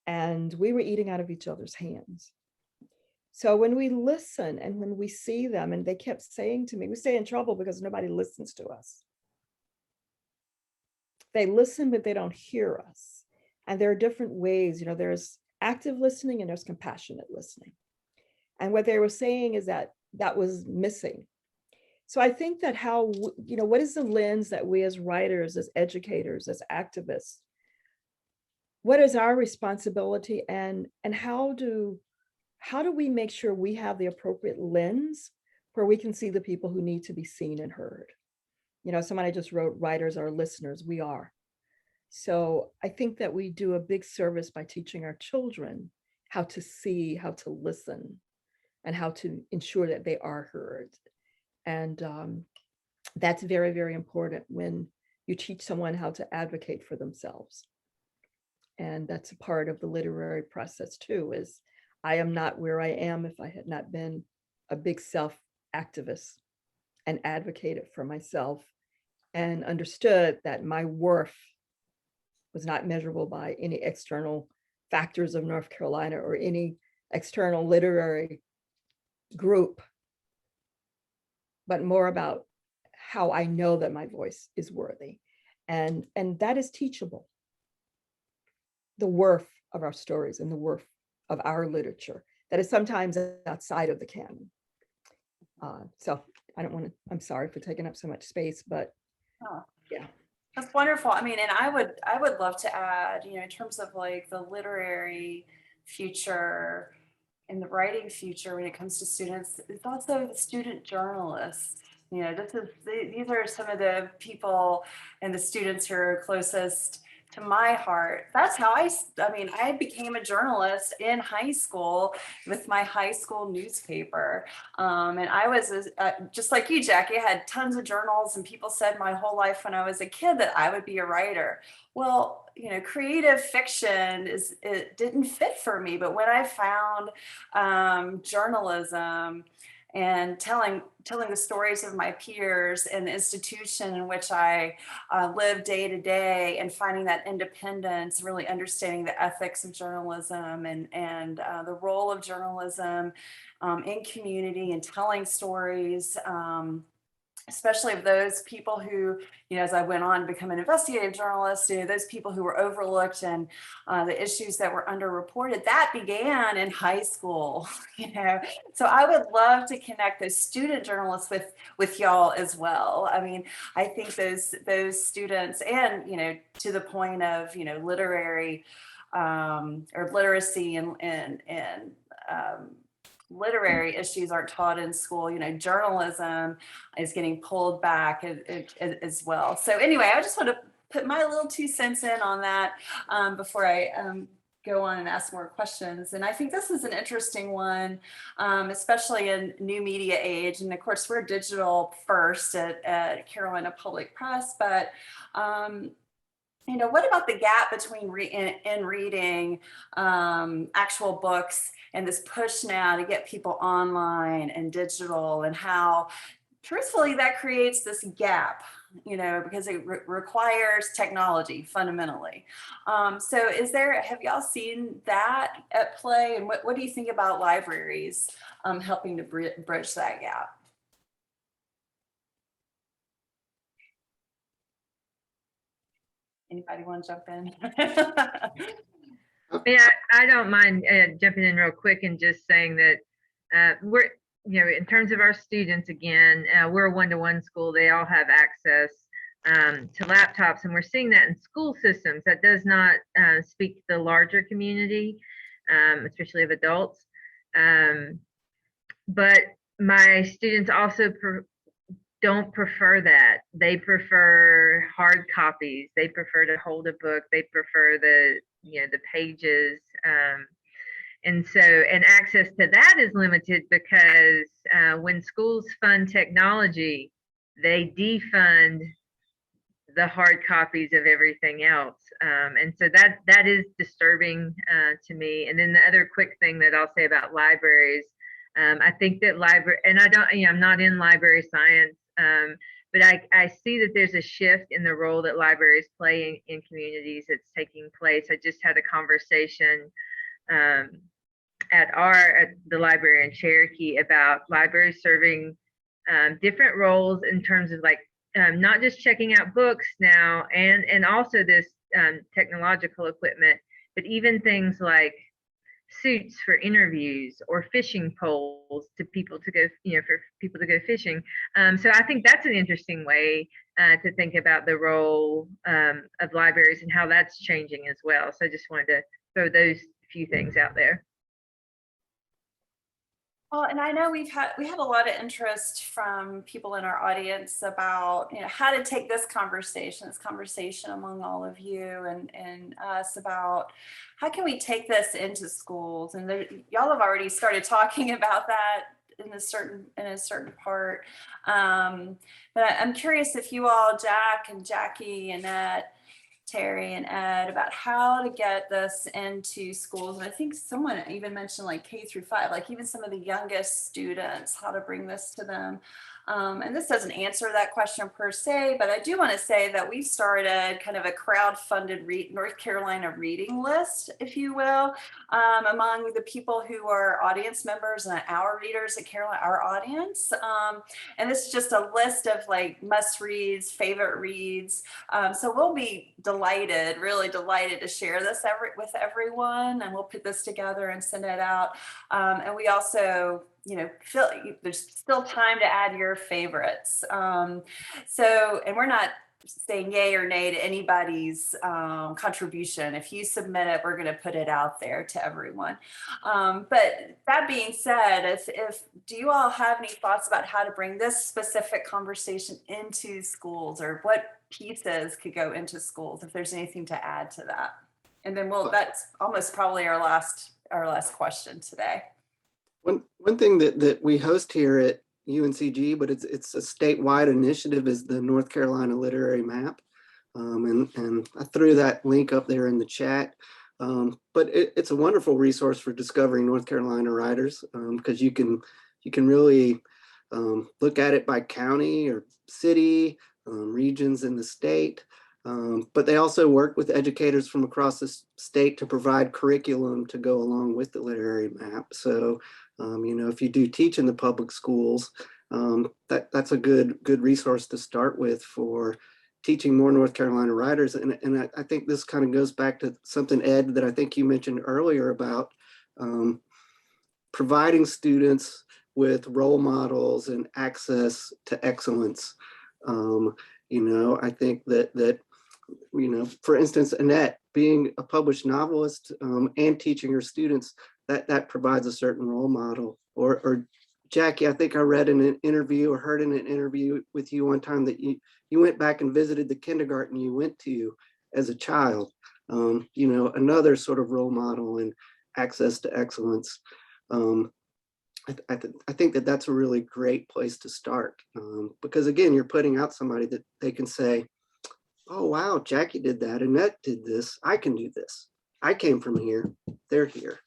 And we were eating out of each other's hands. So when we listen and when we see them, and they kept saying to me, we stay in trouble because nobody listens to us. They listen, but they don't hear us. And there are different ways, there's active listening and there's compassionate listening. And what they were saying is that was missing. So I think that what is the lens that we as writers, as educators, as activists, what is our responsibility, and how do we make sure we have the appropriate lens where we can see the people who need to be seen and heard? Somebody just wrote, writers are listeners. We are. So I think that we do a big service by teaching our children how to see, how to listen, and how to ensure that they are heard. And that's very, very important when you teach someone how to advocate for themselves. And that's a part of the literary process too, is I am not where I am if I had not been a big self-activist and advocated for myself and understood that my worth was not measurable by any external factors of North Carolina or any external literary group, but more about how I know that my voice is worthy. And that is teachable. The worth of our stories and the worth of our literature that is sometimes outside of the canon. So I'm sorry for taking up so much space, but yeah. That's wonderful. I mean, and I would love to add, in terms of like the literary future and the writing future when it comes to students, it's also the student journalists. These are some of the people and the students who are closest to my heart. That's how I became a journalist in high school with my high school newspaper. And I was just like you, Jackie, I had tons of journals, and people said my whole life when I was a kid that I would be a writer. Well, creative fiction it didn't fit for me. But when I found journalism and telling the stories of my peers and the institution in which I live day to day, and finding that independence, really understanding the ethics of journalism and the role of journalism in community and telling stories, especially of those people who, as I went on to become an investigative journalist, those people who were overlooked and the issues that were underreported, that began in high school, So I would love to connect those student journalists with y'all as well. I mean, I think those students, and, to the point of, literary or literacy and literary issues aren't taught in school. Journalism is getting pulled back as well. So anyway, I just want to put my little 2 cents in on that before I go on and ask more questions. And I think this is an interesting one, especially in new media age. And of course, we're digital first at Carolina Public Press, but what about the gap between reading actual books and this push now to get people online and digital, and how truthfully that creates this gap, because it requires technology fundamentally. So have y'all seen that at play? And what do you think about libraries helping to bridge that gap? Anybody want to jump in? Yeah, I don't mind jumping in real quick and just saying that we're, in terms of our students, again, we're a one-to-one school. They all have access to laptops, and we're seeing that in school systems. That does not speak to the larger community, especially of adults. But my students also don't prefer that. They prefer hard copies. They prefer to hold a book. They prefer the pages. And so, and access to that is limited because when schools fund technology, they defund the hard copies of everything else. And so that is disturbing to me. And then the other quick thing that I'll say about libraries, I think that and I don't, I'm not in library science, but I see that there's a shift in the role that libraries play in communities that's taking place. I just had a conversation at the library in Cherokee about libraries serving different roles in terms of like not just checking out books now and also this technological equipment, but even things like suits for interviews or fishing poles to people to go, for people to go fishing. So I think that's an interesting way to think about the role of libraries and how that's changing as well. So I just wanted to throw those few things out there. Well, and I know we had a lot of interest from people in our audience about how to take this conversation among all of you and us about how can we take this into schools. And y'all have already started talking about that in a certain part. But I'm curious if you all, Jack and Jackie, Annette, Terry and Ed, about how to get this into schools. And I think someone even mentioned like K-5, like even some of the youngest students, how to bring this to them. And this doesn't answer that question per se, but I do want to say that we started kind of a crowd-funded North Carolina reading list, if you will, among the people who are audience members and our readers at Carolina, our audience. And this is just a list of like must reads, favorite reads. So we'll be really delighted to share this with everyone, and we'll put this together and send it out. And we also, there's still time to add your favorites. And we're not saying yay or nay to anybody's contribution. If you submit it, we're going to put it out there to everyone. But that being said, do you all have any thoughts about how to bring this specific conversation into schools, or what pieces could go into schools, if there's anything to add to that? And then that's almost probably our last question today. One thing that we host here at UNCG, but it's a statewide initiative, is the North Carolina Literary Map. And I threw that link up there in the chat. But it's a wonderful resource for discovering North Carolina writers, because you can really look at it by county or city, regions in the state. But they also work with educators from across the state to provide curriculum to go along with the literary map. So, if you do teach in the public schools, that's a good resource to start with for teaching more North Carolina writers. And I think this kind of goes back to something, Ed, that I think you mentioned earlier about providing students with role models and access to excellence. I think that for instance, Annette being a published novelist and teaching her students, that provides a certain role model. Or Jackie, I think I read in an interview or heard in an interview with you one time that you went back and visited the kindergarten you went to as a child. Another sort of role model and access to excellence. I think that's a really great place to start, because again, you're putting out somebody that they can say, oh, wow, Jackie did that, Annette did this, I can do this. I came from here, they're here.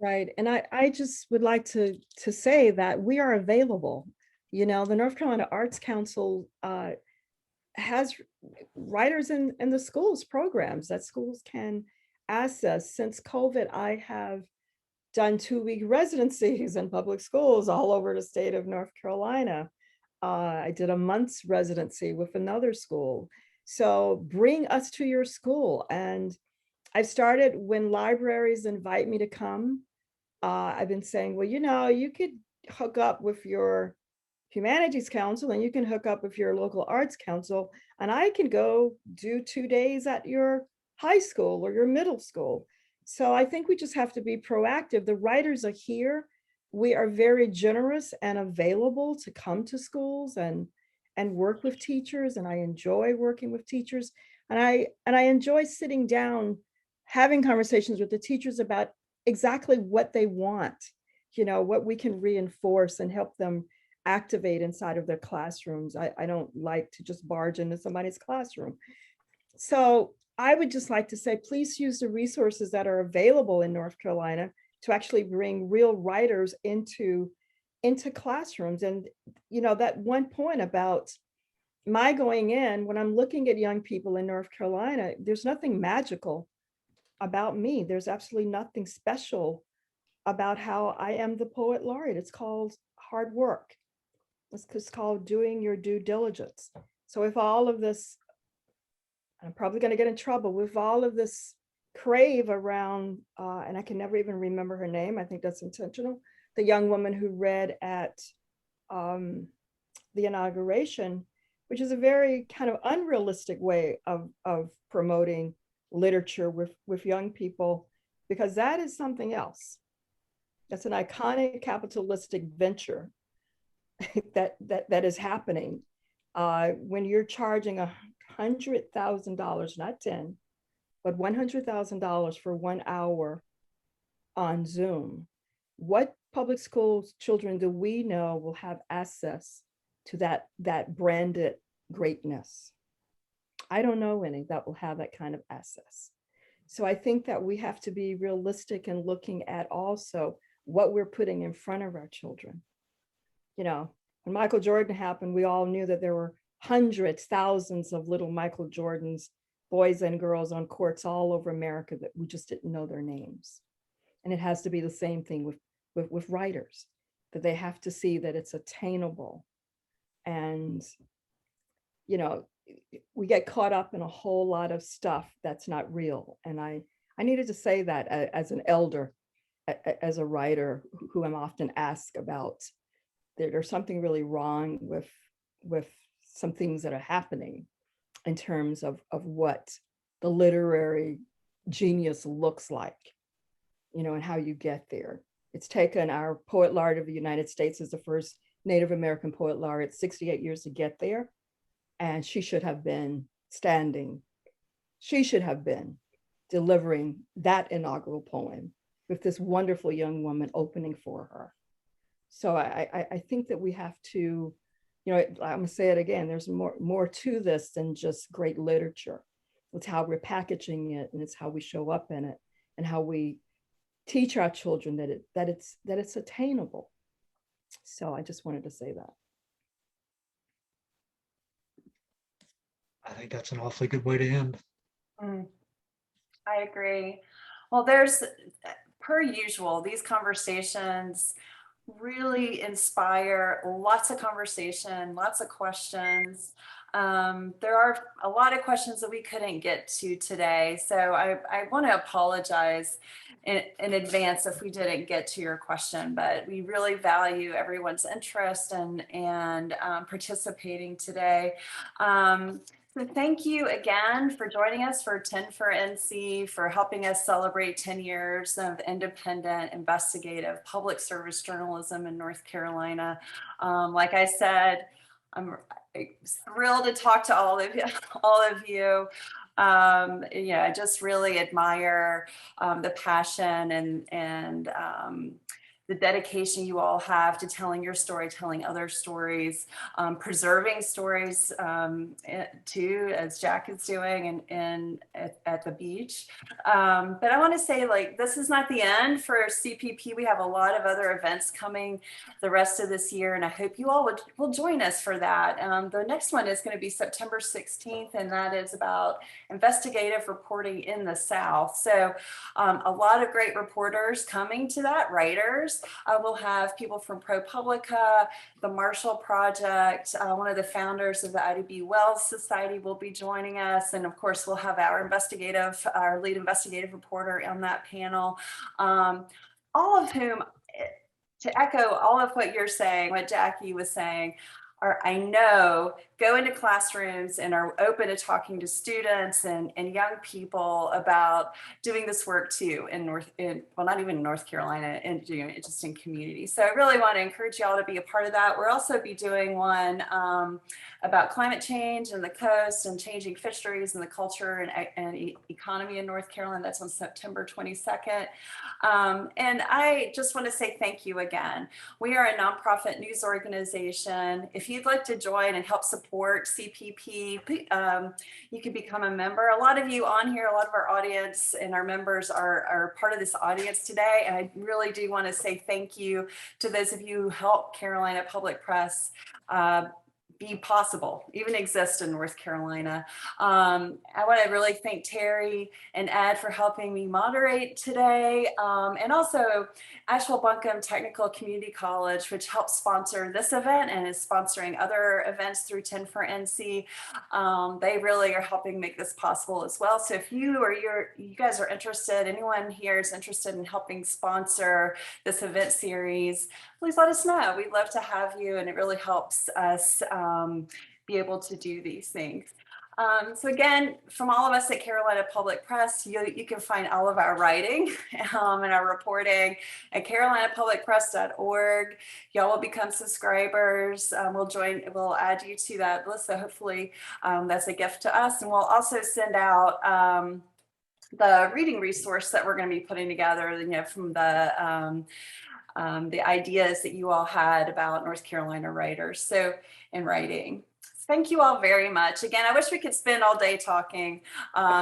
Right. And I just would like to say that we are available. The North Carolina Arts Council has writers in the schools programs that schools can access. Since COVID, I have done 2-week residencies in public schools all over the state of North Carolina. I did a month's residency with another school. So bring us to your school. And I've started, when libraries invite me to come, I've been saying, well, you could hook up with your humanities council and you can hook up with your local arts council, and I can go do 2 days at your high school or your middle school. So I think we just have to be proactive. The writers are here. We are very generous and available to come to schools and work with teachers. And I enjoy working with teachers. And I enjoy sitting down, having conversations with the teachers about exactly what they want, what we can reinforce and help them activate inside of their classrooms. I don't like to just barge into somebody's classroom. So I would just like to say, please use the resources that are available in North Carolina to actually bring real writers into classrooms. And, that one point about my going in, when I'm looking at young people in North Carolina, there's nothing magical about me. There's absolutely nothing special about how I am the poet laureate. It's called hard work. It's called doing your due diligence. So if all of this, I'm probably going to get in trouble with all of this crave around, and I can never even remember her name. I think that's intentional. The young woman who read at the inauguration, which is a very kind of unrealistic way of promoting literature with young people, because that is something else. That's an iconic capitalistic venture that is happening when you're charging $100,000, not 10, but $100,000 for 1 hour on Zoom. What public school children do we know will have access to that branded greatness? I don't know any that will have that kind of access. So I think that we have to be realistic in looking at also what we're putting in front of our children. When Michael Jordan happened, we all knew that there were hundreds, thousands of little Michael Jordans, boys and girls on courts all over America that we just didn't know their names. And it has to be the same thing with writers, that they have to see that it's attainable. And, we get caught up in a whole lot of stuff that's not real. And I needed to say that as an elder, as a writer who I'm often asked about, there's something really wrong with some things that are happening in terms of what the literary genius looks like, and how you get there. It's taken our poet laureate of the United States as the first Native American poet laureate 68 years to get there. And she should have been standing. She should have been delivering that inaugural poem with this wonderful young woman opening for her. So I think that we have to, I'm gonna say it again, there's more to this than just great literature. It's how we're packaging it, and it's how we show up in it, and how we teach our children that it's attainable. So I just wanted to say that. I think that's an awfully good way to end. I agree. Well, there's, per usual, these conversations really inspire lots of conversation, lots of questions. There are a lot of questions that we couldn't get to today. So I want to apologize in advance if we didn't get to your question, but we really value everyone's interest and participating today. So thank you again for joining us for 10 for NC, for helping us celebrate 10 years of independent, investigative public service journalism in North Carolina. Like I said, I'm thrilled to talk to all of you. I just really admire the passion and the dedication you all have to telling your story, telling other stories, preserving stories too, as Jack is doing at the beach. But I want to say, this is not the end for CPP. We have a lot of other events coming the rest of this year, and I hope you all will join us for that. The next one is going to be September 16th, and that is about investigative reporting in the South. So a lot of great reporters coming to that, writers. We'll have people from ProPublica, the Marshall Project, one of the founders of the IDB Wells Society will be joining us. And of course, we'll have our lead investigative reporter on that panel. All of whom, to echo all of what you're saying, what Jackie was saying, are, I know, go into classrooms and are open to talking to students and young people about doing this work too well, not even North Carolina, and doing it just in communities. So I really want to encourage y'all to be a part of that. We'll also be doing one about climate change and the coast and changing fisheries and the culture and economy in North Carolina. That's on September 22nd. And I just want to say thank you again. We are a nonprofit news organization. If you'd like to join and help support CPP, you can become a member. A lot of you on here, a lot of our audience and our members are part of this audience today. And I really do want to say thank you to those of you who help Carolina Public Press be possible, even exist in North Carolina. I want to really thank Terry and Ed for helping me moderate today. And also Asheville Buncombe Technical Community College, which helps sponsor this event and is sponsoring other events through 10 for NC. They really are helping make this possible as well. So if you or you guys are interested, anyone here is interested in helping sponsor this event series, please let us know. We'd love to have you, and it really helps us be able to do these things. So again, from all of us at Carolina Public Press, you can find all of our writing and our reporting at carolinapublicpress.org. Y'all will become subscribers. We'll add you to that list. So hopefully that's a gift to us. And we'll also send out the reading resource that we're going to be putting together, from the ideas that you all had about North Carolina writers and writing. Thank you all very much. Again, I wish we could spend all day talking.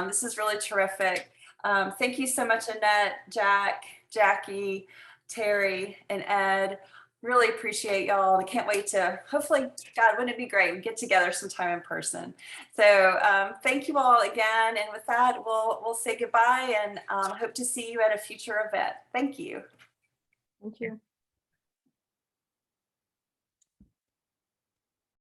This is really terrific. Thank you so much, Annette, Jack, Jackie, Terry, and Ed. Really appreciate y'all. I can't wait to, hopefully, God, wouldn't it be great? We get together sometime in person. So thank you all again. And with that, we'll say goodbye and hope to see you at a future event. Thank you. Thank you.